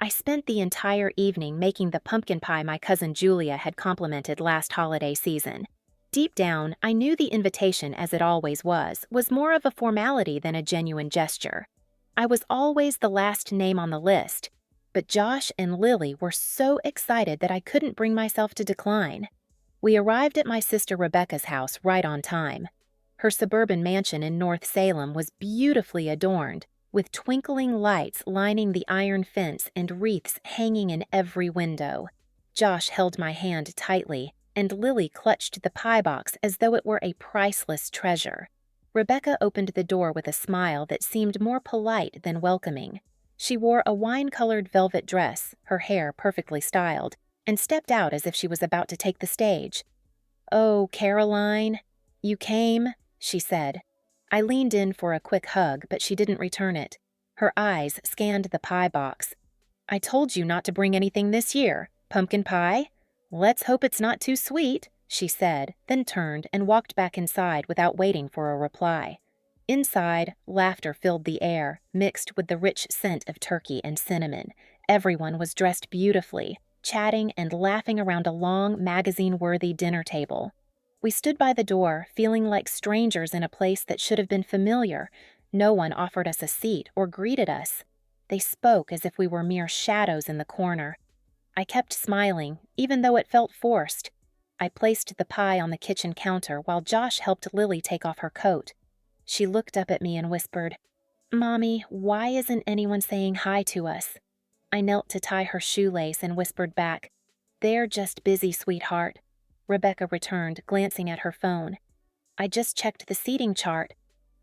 I spent the entire evening making the pumpkin pie my cousin Julia had complimented last holiday season. Deep down, I knew the invitation, as it always was more of a formality than a genuine gesture. I was always the last name on the list, but Josh and Lily were so excited that I couldn't bring myself to decline. We arrived at my sister Rebecca's house right on time. Her suburban mansion in North Salem was beautifully adorned, with twinkling lights lining the iron fence and wreaths hanging in every window. Josh held my hand tightly, and Lily clutched the pie box as though it were a priceless treasure. Rebecca opened the door with a smile that seemed more polite than welcoming. She wore a wine-colored velvet dress, her hair perfectly styled, and stepped out as if she was about to take the stage. "Oh, Caroline, you came?" she said. I leaned in for a quick hug, but she didn't return it. Her eyes scanned the pie box. "I told you not to bring anything this year. Pumpkin pie? Let's hope it's not too sweet," she said, then turned and walked back inside without waiting for a reply. Inside, laughter filled the air, mixed with the rich scent of turkey and cinnamon. Everyone was dressed beautifully, chatting and laughing around a long, magazine-worthy dinner table. We stood by the door, feeling like strangers in a place that should have been familiar. No one offered us a seat or greeted us. They spoke as if we were mere shadows in the corner. I kept smiling, even though it felt forced. I placed the pie on the kitchen counter while Josh helped Lily take off her coat. She looked up at me and whispered, "Mommy, why isn't anyone saying hi to us?" I knelt to tie her shoelace and whispered back, "They're just busy, sweetheart." Rebecca returned, glancing at her phone. "I just checked the seating chart.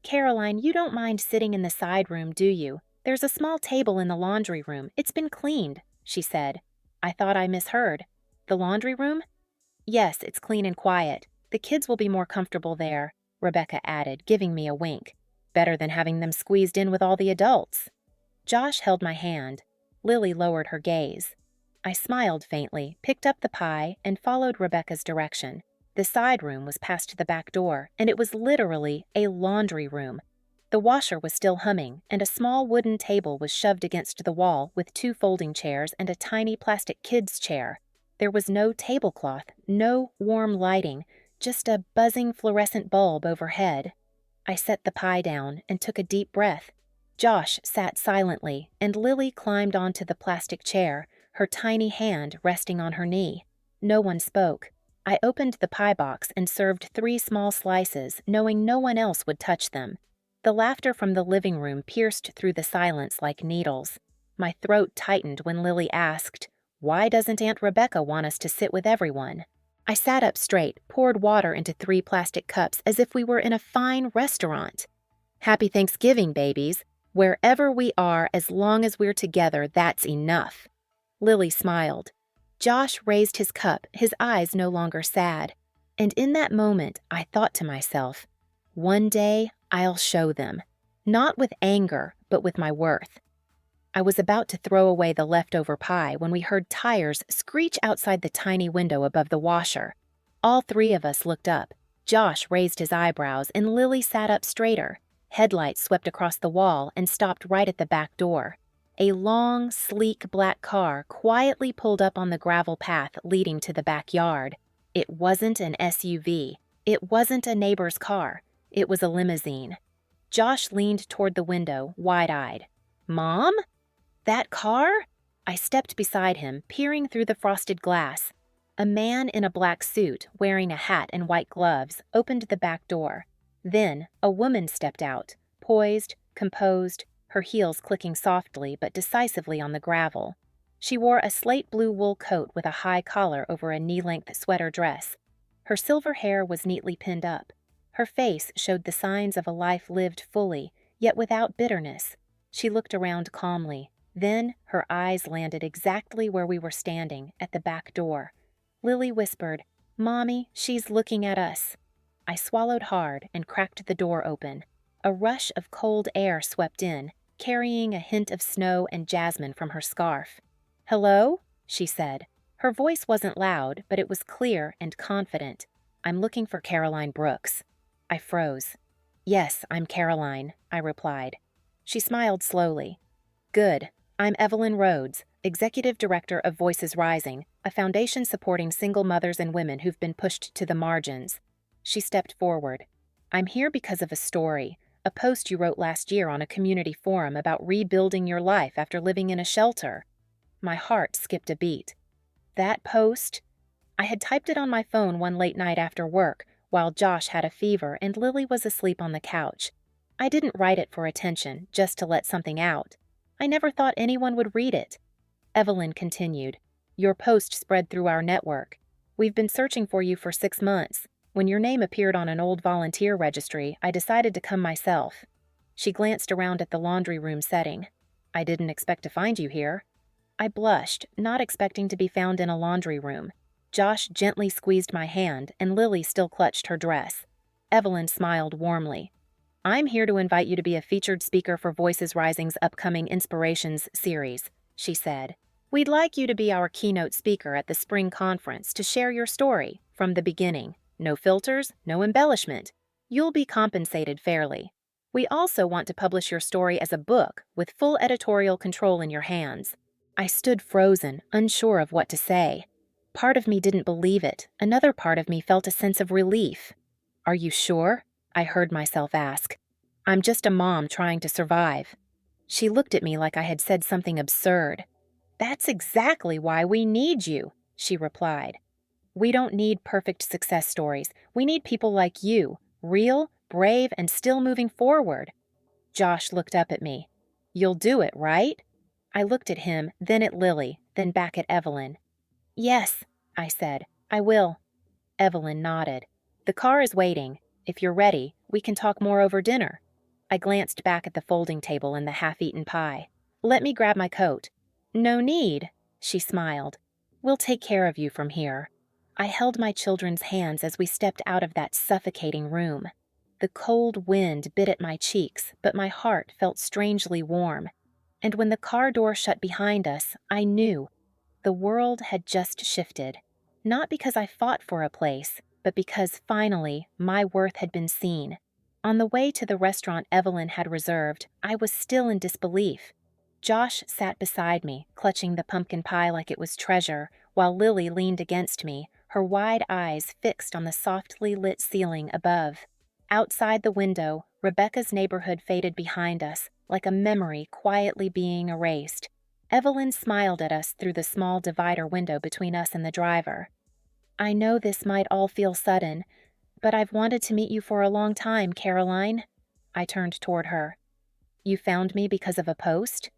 Caroline, you don't mind sitting in the side room, do you? There's a small table in the laundry room. It's been cleaned," she said. I thought I misheard. "The laundry room?" "Yes, it's clean and quiet. The kids will be more comfortable there," Rebecca added, giving me a wink. "Better than having them squeezed in with all the adults." Josh held my hand. Lily lowered her gaze. I smiled faintly, picked up the pie, and followed Rebecca's direction. The side room was past the back door, and it was literally a laundry room. The washer was still humming, and a small wooden table was shoved against the wall with 2 folding chairs and a tiny plastic kids' chair. There was no tablecloth, no warm lighting, just a buzzing fluorescent bulb overhead. I set the pie down and took a deep breath. Josh sat silently, and Lily climbed onto the plastic chair, her tiny hand resting on her knee. No one spoke. I opened the pie box and served 3 small slices, knowing no one else would touch them. The laughter from the living room pierced through the silence like needles. My throat tightened when Lily asked, "Why doesn't Aunt Rebecca want us to sit with everyone?" I sat up straight, poured water into 3 plastic cups as if we were in a fine restaurant. "Happy Thanksgiving, babies. Wherever we are, as long as we're together, that's enough." Lily smiled. Josh raised his cup, his eyes no longer sad. And in that moment, I thought to myself, one day I'll show them. Not with anger, but with my worth. I was about to throw away the leftover pie when we heard tires screech outside the tiny window above the washer. All 3 of us looked up. Josh raised his eyebrows and Lily sat up straighter. Headlights swept across the wall and stopped right at the back door. A long, sleek black car quietly pulled up on the gravel path leading to the backyard. It wasn't an SUV. It wasn't a neighbor's car. It was a limousine. Josh leaned toward the window, wide-eyed. "Mom? That car?" I stepped beside him, peering through the frosted glass. A man in a black suit, wearing a hat and white gloves, opened the back door. Then a woman stepped out, poised, composed, her heels clicking softly but decisively on the gravel. She wore a slate blue wool coat with a high collar over a knee-length sweater dress. Her silver hair was neatly pinned up. Her face showed the signs of a life lived fully, yet without bitterness. She looked around calmly. Then her eyes landed exactly where we were standing, at the back door. Lily whispered, "Mommy, she's looking at us." I swallowed hard and cracked the door open. A rush of cold air swept in, carrying a hint of snow and jasmine from her scarf. "Hello?" she said. Her voice wasn't loud, but it was clear and confident. "I'm looking for Caroline Brooks." I froze. "Yes, I'm Caroline," I replied. She smiled slowly. "Good. I'm Evelyn Rhodes. Executive Director of Voices Rising, a foundation supporting single mothers and women who've been pushed to the margins. She stepped forward. I'm here because of a story, a post you wrote last year on a community forum about rebuilding your life after living in a shelter. My heart skipped a beat. That post? I had typed it on my phone one late night after work, while Josh had a fever and Lily was asleep on the couch. I didn't write it for attention, just to let something out. I never thought anyone would read it. Evelyn continued, Your post spread through our network. We've been searching for you for 6 months. When your name appeared on an old volunteer registry, I decided to come myself. She glanced around at the laundry room setting. I didn't expect to find you here. I blushed, not expecting to be found in a laundry room. Josh gently squeezed my hand, and Lily still clutched her dress. Evelyn smiled warmly. I'm here to invite you to be a featured speaker for Voices Rising's upcoming Inspirations series, she said. We'd like you to be our keynote speaker at the spring conference to share your story from the beginning. No filters, no embellishment. You'll be compensated fairly. We also want to publish your story as a book with full editorial control in your hands. I stood frozen, unsure of what to say. Part of me didn't believe it. Another part of me felt a sense of relief. Are you sure? I heard myself ask. I'm just a mom trying to survive. She looked at me like I had said something absurd. That's exactly why we need you, she replied. We don't need perfect success stories. We need people like you, real, brave, and still moving forward. Josh looked up at me. You'll do it, right? I looked at him, then at Lily, then back at Evelyn. Yes, I said. I will. Evelyn nodded. The car is waiting. If you're ready, we can talk more over dinner. I glanced back at the folding table and the half-eaten pie. Let me grab my coat. No need, she smiled. We'll take care of you from here. I held my children's hands as we stepped out of that suffocating room. The cold wind bit at my cheeks, but my heart felt strangely warm. And when the car door shut behind us, I knew the world had just shifted. Not because I fought for a place, but because finally my worth had been seen. On the way to the restaurant Evelyn had reserved, I was still in disbelief. Josh sat beside me, clutching the pumpkin pie like it was treasure, while Lily leaned against me, her wide eyes fixed on the softly lit ceiling above. Outside the window, Rebecca's neighborhood faded behind us, like a memory quietly being erased. Evelyn smiled at us through the small divider window between us and the driver. I know this might all feel sudden, but I've wanted to meet you for a long time, Caroline. I turned toward her. You found me because of a post?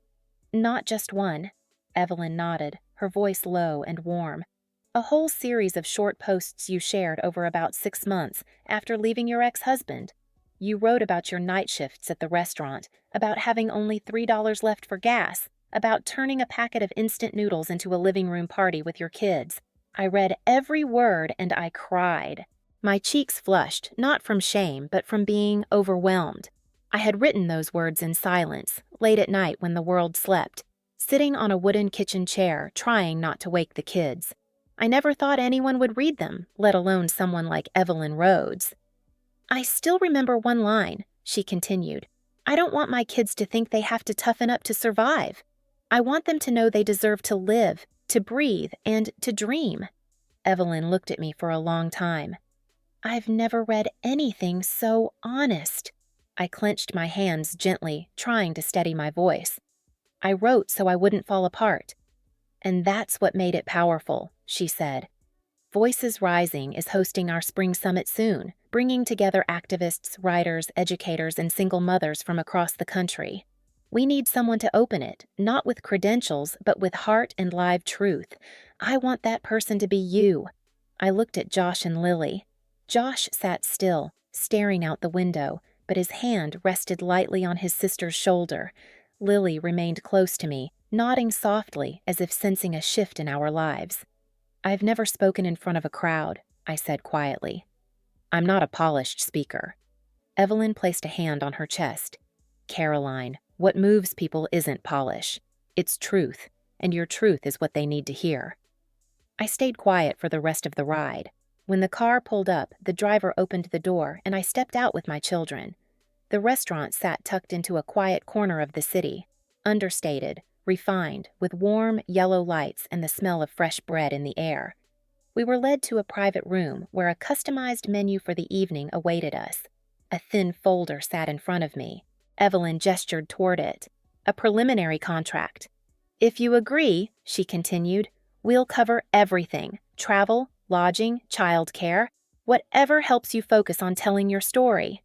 Not just one. Evelyn nodded, her voice low and warm. A whole series of short posts you shared over about 6 months after leaving your ex-husband. You wrote about your night shifts at the restaurant, about having only $3 left for gas, about turning a packet of instant noodles into a living room party with your kids. I read every word and I cried. My cheeks flushed, not from shame, but from being overwhelmed. I had written those words in silence, late at night when the world slept, sitting on a wooden kitchen chair, trying not to wake the kids. I never thought anyone would read them, let alone someone like Evelyn Rhodes. I still remember one line, she continued. I don't want my kids to think they have to toughen up to survive. I want them to know they deserve to live, to breathe, and to dream. Evelyn looked at me for a long time. I've never read anything so honest. I clenched my hands gently, trying to steady my voice. I wrote so I wouldn't fall apart. And that's what made it powerful, she said. Voices Rising is hosting our spring summit soon, bringing together activists, writers, educators, and single mothers from across the country. We need someone to open it, not with credentials, but with heart and live truth. I want that person to be you. I looked at Josh and Lily. Josh sat still, staring out the window, but his hand rested lightly on his sister's shoulder. Lily remained close to me, nodding softly as if sensing a shift in our lives. I've never spoken in front of a crowd, I said quietly. I'm not a polished speaker. Evelyn placed a hand on her chest. Caroline, what moves people isn't polish. It's truth, and your truth is what they need to hear. I stayed quiet for the rest of the ride. When the car pulled up, the driver opened the door and I stepped out with my children. The restaurant sat tucked into a quiet corner of the city. Understated, refined, with warm, yellow lights and the smell of fresh bread in the air. We were led to a private room where a customized menu for the evening awaited us. A thin folder sat in front of me. Evelyn gestured toward it. A preliminary contract. "If you agree," she continued, "we'll cover everything: travel, lodging, childcare, whatever helps you focus on telling your story."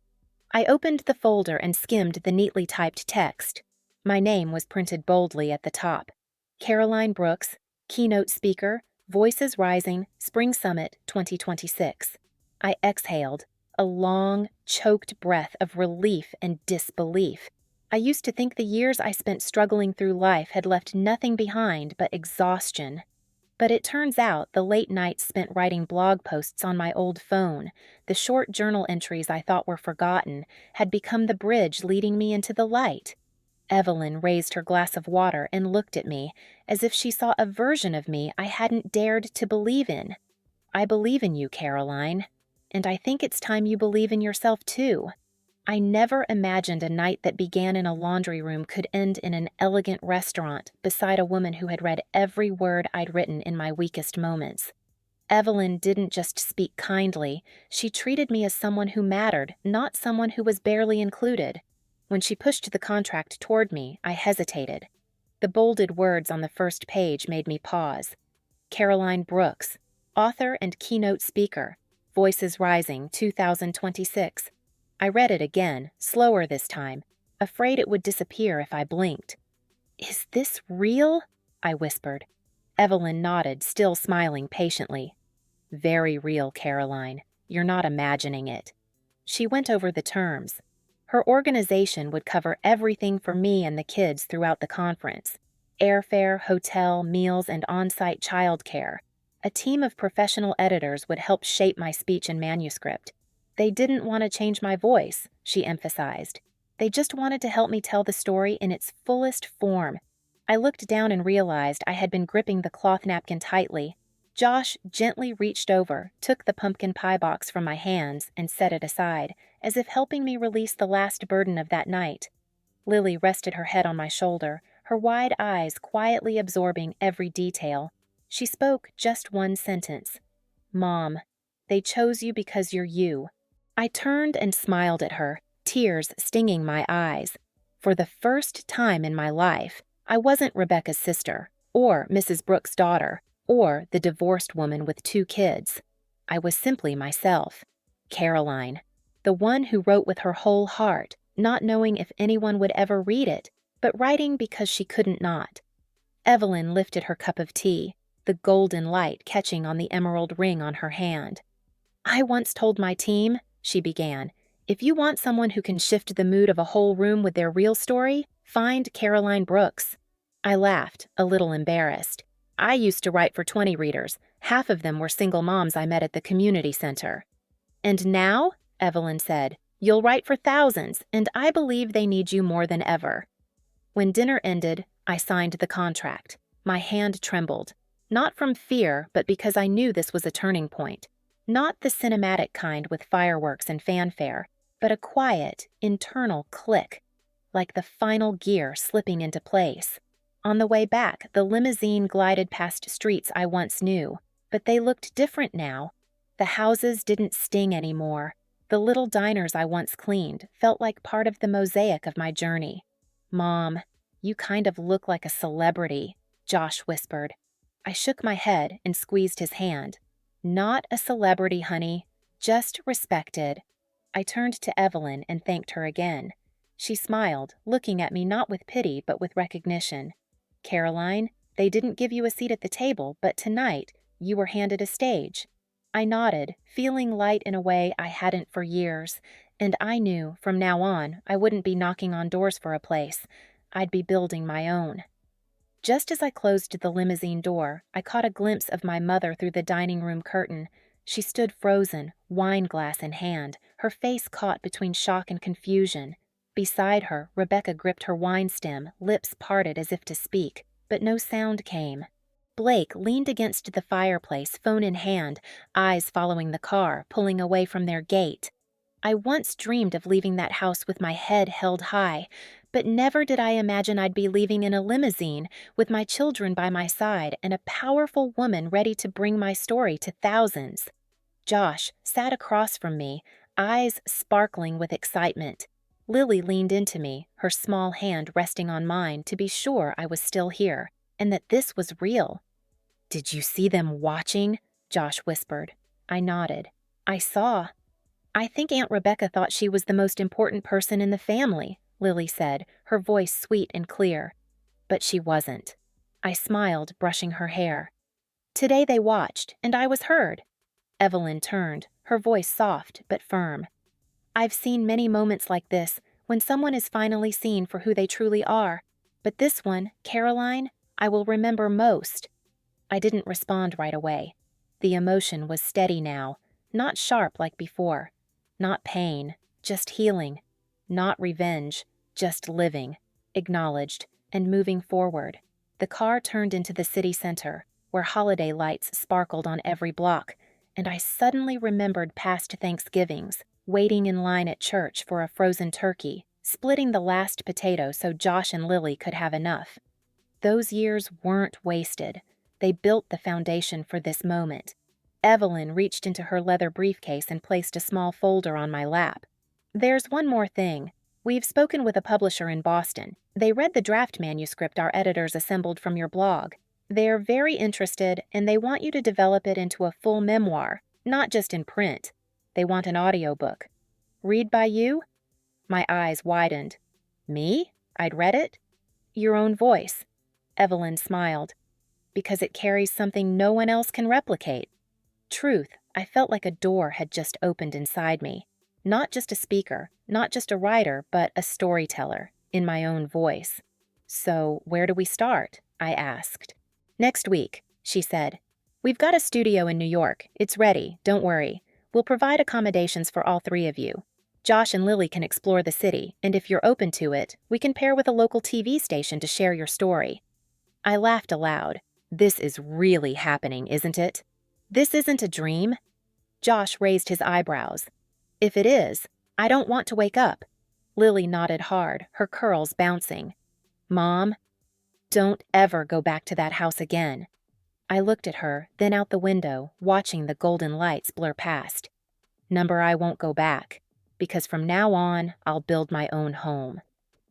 I opened the folder and skimmed the neatly typed text. My name was printed boldly at the top. Caroline Brooks, keynote speaker, Voices Rising, Spring Summit 2026. I exhaled, a long, choked breath of relief and disbelief. I used to think the years I spent struggling through life had left nothing behind but exhaustion. But it turns out the late nights spent writing blog posts on my old phone, the short journal entries I thought were forgotten, had become the bridge leading me into the light. Evelyn raised her glass of water and looked at me, as if she saw a version of me I hadn't dared to believe in. "I believe in you, Caroline. And I think it's time you believe in yourself, too." I never imagined a night that began in a laundry room could end in an elegant restaurant beside a woman who had read every word I'd written in my weakest moments. Evelyn didn't just speak kindly, she treated me as someone who mattered, not someone who was barely included. When she pushed the contract toward me, I hesitated. The bolded words on the first page made me pause. Caroline Brooks, author and keynote speaker, Voices Rising 2026. I read it again, slower this time, afraid it would disappear if I blinked. "Is this real?" I whispered. Evelyn nodded, still smiling patiently. "Very real, Caroline. You're not imagining it." She went over the terms. Her organization would cover everything for me and the kids throughout the conference: airfare, hotel, meals, and on-site childcare. A team of professional editors would help shape my speech and manuscript. They didn't want to change my voice, she emphasized. They just wanted to help me tell the story in its fullest form. I looked down and realized I had been gripping the cloth napkin tightly. Josh gently reached over, took the pumpkin pie box from my hands, and set it aside, as if helping me release the last burden of that night. Lily rested her head on my shoulder, her wide eyes quietly absorbing every detail. She spoke just one sentence. "Mom, they chose you because you're you." I turned and smiled at her, tears stinging my eyes. For the first time in my life, I wasn't Rebecca's sister, or Mrs. Brooks' daughter, or the divorced woman with 2 kids. I was simply myself, Caroline, the one who wrote with her whole heart, not knowing if anyone would ever read it, but writing because she couldn't not. Evelyn lifted her cup of tea, the golden light catching on the emerald ring on her hand. "I once told my team," she began, "if you want someone who can shift the mood of a whole room with their real story, find Caroline Brooks." I laughed, a little embarrassed. I used to write for 20 readers. Half of them were single moms I met at the community center. "And now," Evelyn said, "you'll write for thousands, and I believe they need you more than ever." When dinner ended, I signed the contract. My hand trembled. Not from fear, but because I knew this was a turning point. Not the cinematic kind with fireworks and fanfare, but a quiet, internal click, like the final gear slipping into place. On the way back, the limousine glided past streets I once knew, but they looked different now. The houses didn't sting anymore. The little diners I once cleaned felt like part of the mosaic of my journey. "Mom, you kind of look like a celebrity," Josh whispered. I shook my head and squeezed his hand. "Not a celebrity, honey. Just respected." I turned to Evelyn and thanked her again. She smiled, looking at me not with pity but with recognition. "Caroline, they didn't give you a seat at the table, but tonight you were handed a stage." I nodded, feeling light in a way I hadn't for years, and I knew from now on I wouldn't be knocking on doors for a place. I'd be building my own. Just as I closed the limousine door, I caught a glimpse of my mother through the dining room curtain. She stood frozen, wine glass in hand, her face caught between shock and confusion. Beside her, Rebecca gripped her wine stem, lips parted as if to speak, but no sound came. Blake leaned against the fireplace, phone in hand, eyes following the car, pulling away from their gate. I once dreamed of leaving that house with my head held high, but never did I imagine I'd be leaving in a limousine with my children by my side and a powerful woman ready to bring my story to thousands. Josh sat across from me, eyes sparkling with excitement. Lily leaned into me, her small hand resting on mine to be sure I was still here, and that this was real. "Did you see them watching?" Josh whispered. I nodded. "I saw." "I think Aunt Rebecca thought she was the most important person in the family," Lily said, her voice sweet and clear. "But she wasn't." I smiled, brushing her hair. "Today they watched, and I was heard." Evelyn turned, her voice soft but firm. "I've seen many moments like this, when someone is finally seen for who they truly are. But this one, Caroline, I will remember most." I didn't respond right away. The emotion was steady now, not sharp like before. Not pain, just healing. Not revenge, just living, acknowledged, and moving forward. The car turned into the city center, where holiday lights sparkled on every block, and I suddenly remembered past Thanksgivings, waiting in line at church for a frozen turkey, splitting the last potato so Josh and Lily could have enough. Those years weren't wasted. They built the foundation for this moment. Evelyn reached into her leather briefcase and placed a small folder on my lap. "There's one more thing. We've spoken with a publisher in Boston. They read the draft manuscript our editors assembled from your blog. They're very interested, and they want you to develop it into a full memoir, not just in print. They want an audiobook. Read by you?" My eyes widened. "Me? I'd read it?" "Your own voice." Evelyn smiled. "Because it carries something no one else can replicate." Truth, I felt like a door had just opened inside me. Not just a speaker, not just a writer, but a storyteller, in my own voice. "So, where do we start?" I asked. "Next week," she said. "We've got a studio in New York. It's ready, don't worry. We'll provide accommodations for all three of you. Josh and Lily can explore the city, and if you're open to it, we can pair with a local TV station to share your story." I laughed aloud. This is really happening, isn't it? This isn't a dream? Josh raised his eyebrows. "If it is, I don't want to wake up." Lily nodded hard, her curls bouncing. "Mom, don't ever go back to that house again." I looked at her, then out the window, watching the golden lights blur past. "Number I won't go back, because from now on, I'll build my own home."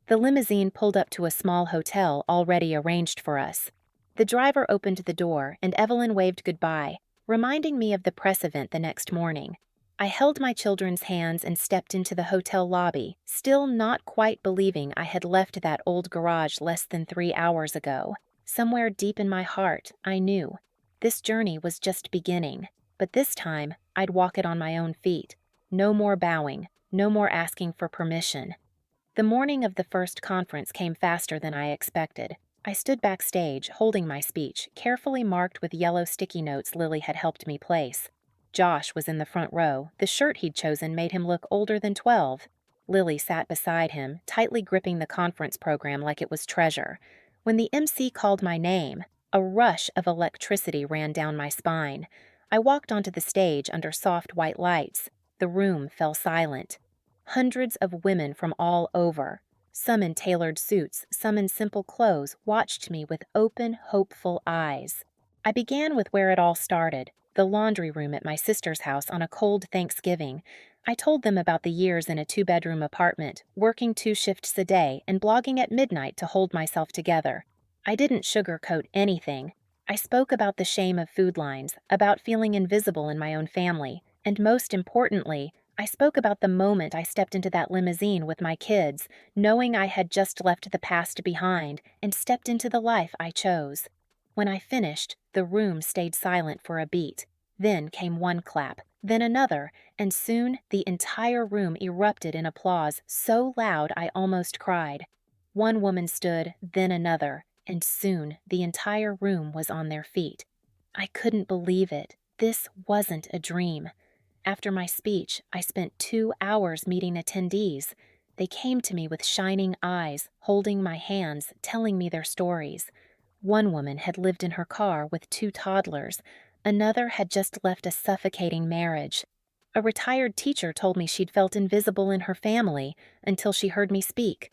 The limousine pulled up to a small hotel already arranged for us. The driver opened the door, and Evelyn waved goodbye, reminding me of the press event the next morning. I held my children's hands and stepped into the hotel lobby, still not quite believing I had left that old garage less than 3 hours ago. Somewhere deep in my heart, I knew. This journey was just beginning, but this time, I'd walk it on my own feet. No more bowing, no more asking for permission. The morning of the first conference came faster than I expected. I stood backstage, holding my speech, carefully marked with yellow sticky notes Lily had helped me place. Josh was in the front row. The shirt he'd chosen made him look older than 12. Lily sat beside him, tightly gripping the conference program like it was treasure. When the MC called my name, a rush of electricity ran down my spine. I walked onto the stage under soft white lights. The room fell silent. Hundreds of women from all over, some in tailored suits, some in simple clothes, watched me with open, hopeful eyes. I began with where it all started, the laundry room at my sister's house on a cold Thanksgiving. I told them about the years in a 2-bedroom apartment, working 2 shifts a day, and blogging at midnight to hold myself together. I didn't sugarcoat anything. I spoke about the shame of food lines, about feeling invisible in my own family, and most importantly, I spoke about the moment I stepped into that limousine with my kids, knowing I had just left the past behind and stepped into the life I chose. When I finished, the room stayed silent for a beat. Then came one clap, then another, and soon the entire room erupted in applause so loud I almost cried. One woman stood, then another, and soon the entire room was on their feet. I couldn't believe it. This wasn't a dream. After my speech, I spent 2 hours meeting attendees. They came to me with shining eyes, holding my hands, telling me their stories. One woman had lived in her car with 2 toddlers. Another had just left a suffocating marriage. A retired teacher told me she'd felt invisible in her family until she heard me speak.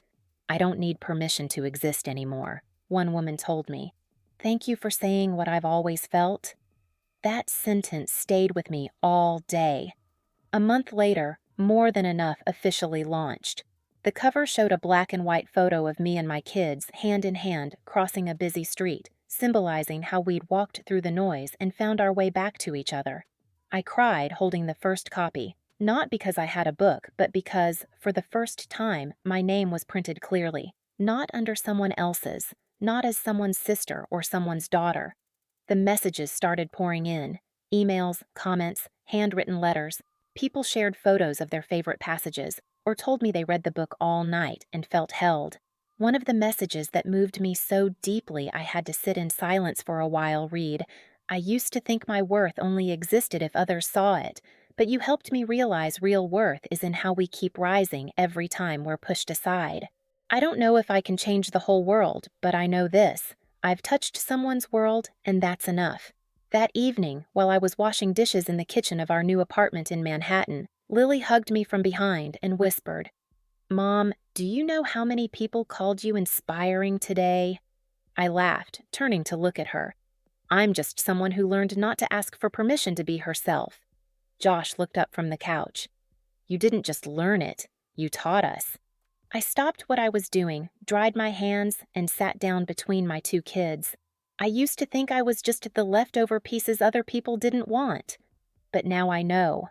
"I don't need permission to exist anymore," one woman told me. "Thank you for saying what I've always felt." That sentence stayed with me all day. A month later, More Than Enough officially launched. The cover showed a black and white photo of me and my kids, hand in hand, crossing a busy street, symbolizing how we'd walked through the noise and found our way back to each other. I cried holding the first copy, not because I had a book, but because, for the first time, my name was printed clearly, not under someone else's, not as someone's sister or someone's daughter. The messages started pouring in: emails, comments, handwritten letters. People shared photos of their favorite passages, or told me they read the book all night and felt held. One of the messages that moved me so deeply I had to sit in silence for a while read, "I used to think my worth only existed if others saw it, but you helped me realize real worth is in how we keep rising every time we're pushed aside. I don't know if I can change the whole world, but I know this: I've touched someone's world, and that's enough." That evening, while I was washing dishes in the kitchen of our new apartment in Manhattan, Lily hugged me from behind and whispered, "Mom, do you know how many people called you inspiring today?" I laughed, turning to look at her. "I'm just someone who learned not to ask for permission to be herself." Josh looked up from the couch. "You didn't just learn it, you taught us." I stopped what I was doing, dried my hands, and sat down between my two kids. I used to think I was just the leftover pieces other people didn't want. But now I know.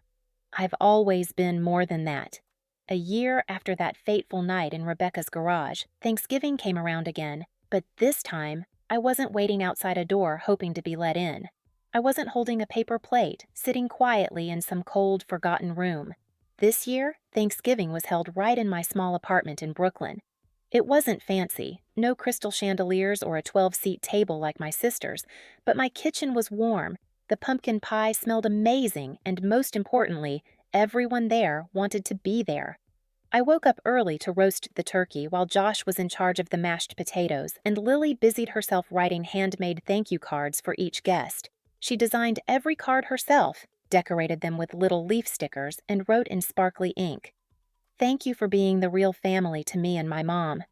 I've always been more than that. A year after that fateful night in Rebecca's garage, Thanksgiving came around again, but this time, I wasn't waiting outside a door hoping to be let in. I wasn't holding a paper plate, sitting quietly in some cold, forgotten room. This year, Thanksgiving was held right in my small apartment in Brooklyn. It wasn't fancy, no crystal chandeliers or a 12-seat table like my sister's, but my kitchen was warm, the pumpkin pie smelled amazing, and most importantly, everyone there wanted to be there. I woke up early to roast the turkey while Josh was in charge of the mashed potatoes, and Lily busied herself writing handmade thank you cards for each guest. She designed every card herself, decorated them with little leaf stickers, and wrote in sparkly ink, "Thank you for being the real family to me and my mom."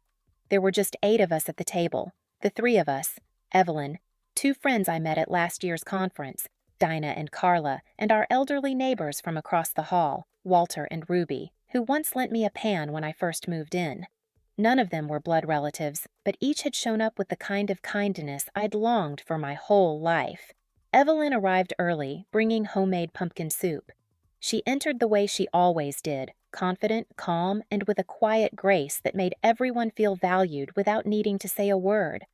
There were just 8 of us at the table, the 3 of us, Evelyn, 2 friends I met at last year's conference, Dinah and Carla, and our elderly neighbors from across the hall, Walter and Ruby, who once lent me a pan when I first moved in. None of them were blood relatives, but each had shown up with the kind of kindness I'd longed for my whole life. Evelyn arrived early, bringing homemade pumpkin soup. She entered the way she always did, confident, calm, and with a quiet grace that made everyone feel valued without needing to say a word.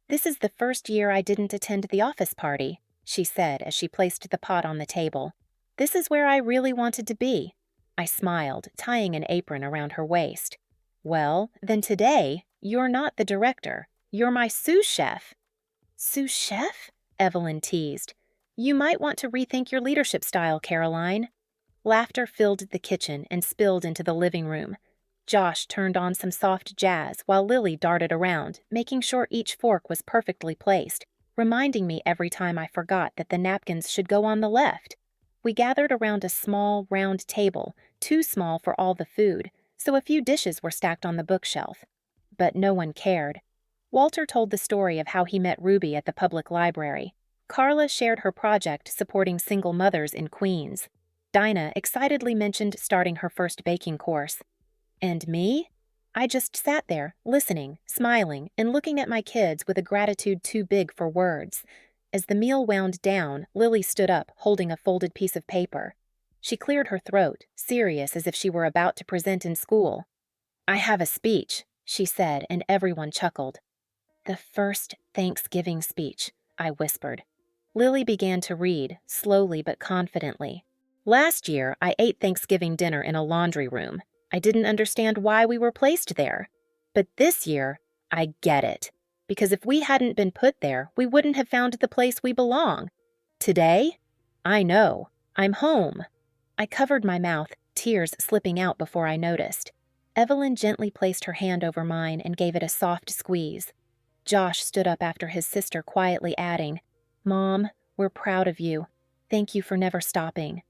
"This is the first year I didn't attend the office party," she said as she placed the pot on the table. "This is where I really wanted to be." I smiled, tying an apron around her waist. "Well, then today, you're not the director. You're my sous chef." "Sous chef?" Evelyn teased. "You might want to rethink your leadership style, Caroline." Laughter filled the kitchen and spilled into the living room. Josh turned on some soft jazz while Lily darted around, making sure each fork was perfectly placed, reminding me every time I forgot that the napkins should go on the left. We gathered around a small, round table, too small for all the food, so a few dishes were stacked on the bookshelf. But no one cared. Walter told the story of how he met Ruby at the public library. Carla shared her project supporting single mothers in Queens. Dinah excitedly mentioned starting her first baking course. And me? I just sat there, listening, smiling, and looking at my kids with a gratitude too big for words. As the meal wound down, Lily stood up, holding a folded piece of paper. She cleared her throat, serious as if she were about to present in school. "I have a speech," she said, and everyone chuckled. "The first Thanksgiving speech," I whispered. Lily began to read, slowly but confidently. "Last year, I ate Thanksgiving dinner in a laundry room. I didn't understand why we were placed there. But this year, I get it. Because if we hadn't been put there, we wouldn't have found the place we belong. Today, I know. I'm home." I covered my mouth, tears slipping out before I noticed. Evelyn gently placed her hand over mine and gave it a soft squeeze. Josh stood up after his sister, quietly adding, "Mom, we're proud of you. Thank you for never stopping."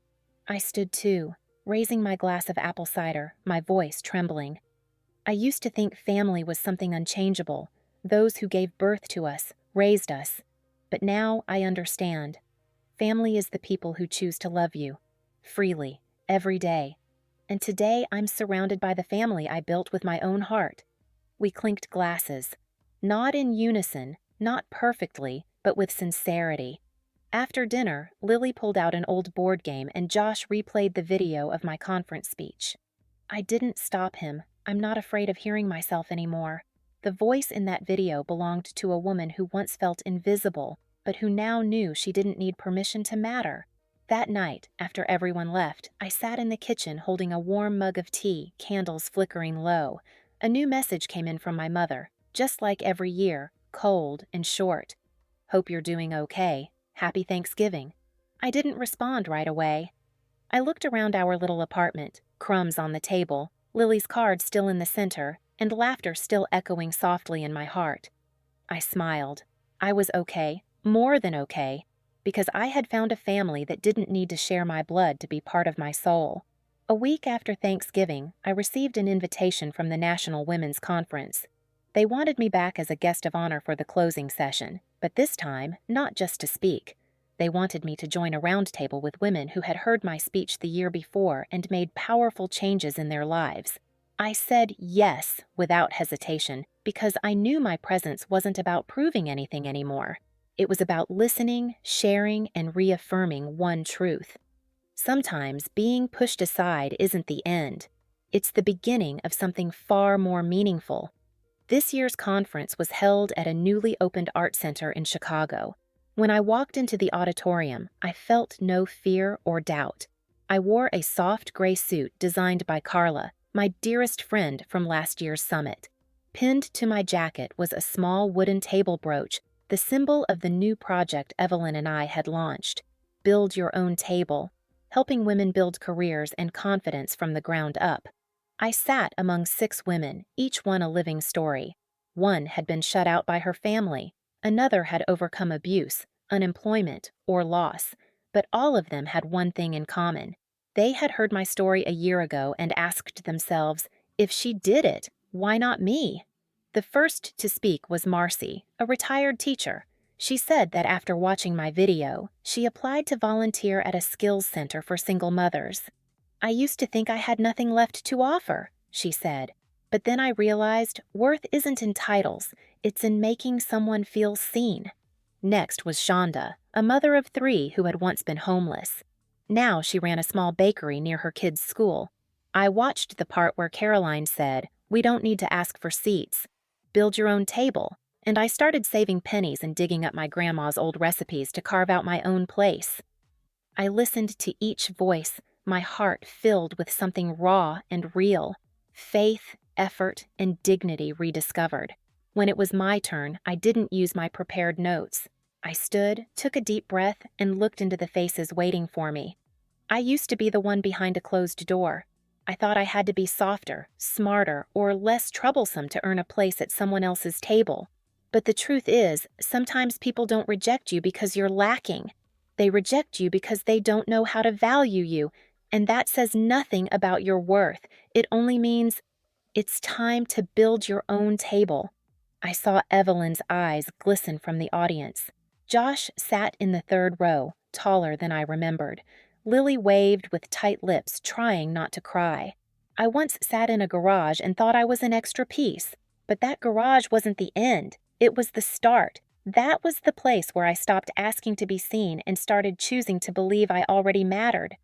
I stood too, raising my glass of apple cider, my voice trembling. I used to think family was something unchangeable, those who gave birth to us, raised us. But now I understand. Family is the people who choose to love you, freely, every day. And today I'm surrounded by the family I built with my own heart. We clinked glasses. Not in unison, not perfectly, but with sincerity. After dinner, Lily pulled out an old board game and Josh replayed the video of my conference speech. I didn't stop him. I'm not afraid of hearing myself anymore. The voice in that video belonged to a woman who once felt invisible, but who now knew she didn't need permission to matter. That night, after everyone left, I sat in the kitchen holding a warm mug of tea, candles flickering low. A new message came in from my mother, just like every year, cold and short. Hope you're doing okay. Happy Thanksgiving. I didn't respond right away. I looked around our little apartment, crumbs on the table, Lily's card still in the center, and laughter still echoing softly in my heart. I smiled. I was okay, more than okay, because I had found a family that didn't need to share my blood to be part of my soul. A week after Thanksgiving, I received an invitation from the National Women's Conference. They wanted me back as a guest of honor for the closing session, but this time, not just to speak. They wanted me to join a roundtable with women who had heard my speech the year before and made powerful changes in their lives. I said yes without hesitation because I knew my presence wasn't about proving anything anymore. It was about listening, sharing, and reaffirming one truth. Sometimes being pushed aside isn't the end. It's the beginning of something far more meaningful. This year's conference was held at a newly opened art center in Chicago. When I walked into the auditorium, I felt no fear or doubt. I wore a soft gray suit designed by Carla, my dearest friend from last year's summit. Pinned to my jacket was a small wooden table brooch, the symbol of the new project Evelyn and I had launched, Build Your Own Table, helping women build careers and confidence from the ground up. I sat among 6 women, each one a living story. One had been shut out by her family. Another had overcome abuse, unemployment, or loss. But all of them had one thing in common. They had heard my story a year ago and asked themselves, if she did it, why not me? The first to speak was Marcy, a retired teacher. She said that after watching my video, she applied to volunteer at a skills center for single mothers. I used to think I had nothing left to offer, she said. But then I realized worth isn't in titles, it's in making someone feel seen. Next was Shonda, a mother of 3 who had once been homeless. Now she ran a small bakery near her kids' school. I watched the part where Caroline said, "We don't need to ask for seats. Build your own table." And I started saving pennies and digging up my grandma's old recipes to carve out my own place. I listened to each voice, my heart filled with something raw and real, faith, effort, and dignity rediscovered. When it was my turn, I didn't use my prepared notes. I stood, took a deep breath, and looked into the faces waiting for me. I used to be the one behind a closed door. I thought I had to be softer, smarter, or less troublesome to earn a place at someone else's table. But the truth is, sometimes people don't reject you because you're lacking. They reject you because they don't know how to value you, and that says nothing about your worth. It only means it's time to build your own table. I saw Evelyn's eyes glisten from the audience. Josh sat in the 3rd row, taller than I remembered. Lily waved with tight lips, trying not to cry. I once sat in a garage and thought I was an extra piece, but that garage wasn't the end. It was the start. That was the place where I stopped asking to be seen and started choosing to believe I already mattered.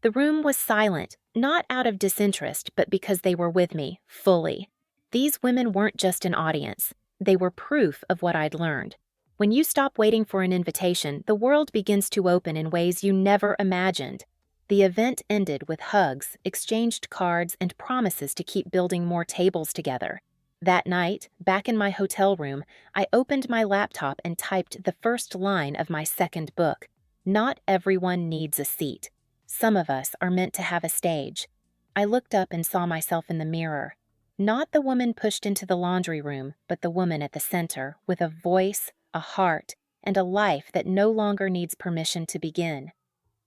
The room was silent, not out of disinterest, but because they were with me, fully. These women weren't just an audience. They were proof of what I'd learned. When you stop waiting for an invitation, the world begins to open in ways you never imagined. The event ended with hugs, exchanged cards, and promises to keep building more tables together. That night, back in my hotel room, I opened my laptop and typed the first line of my 2nd book. Not everyone needs a seat. Some of us are meant to have a stage. I looked up and saw myself in the mirror. Not the woman pushed into the laundry room, but the woman at the center, with a voice, a heart, and a life that no longer needs permission to begin.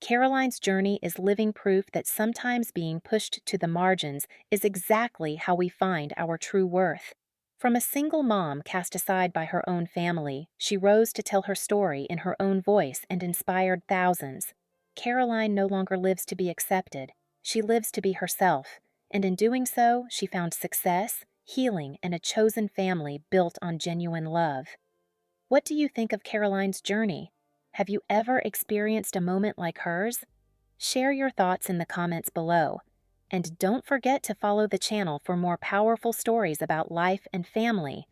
Caroline's journey is living proof that sometimes being pushed to the margins is exactly how we find our true worth. From a single mom cast aside by her own family, she rose to tell her story in her own voice and inspired thousands. Caroline no longer lives to be accepted, she lives to be herself, and in doing so, she found success, healing, and a chosen family built on genuine love. What do you think of Caroline's journey? Have you ever experienced a moment like hers? Share your thoughts in the comments below. And don't forget to follow the channel for more powerful stories about life and family.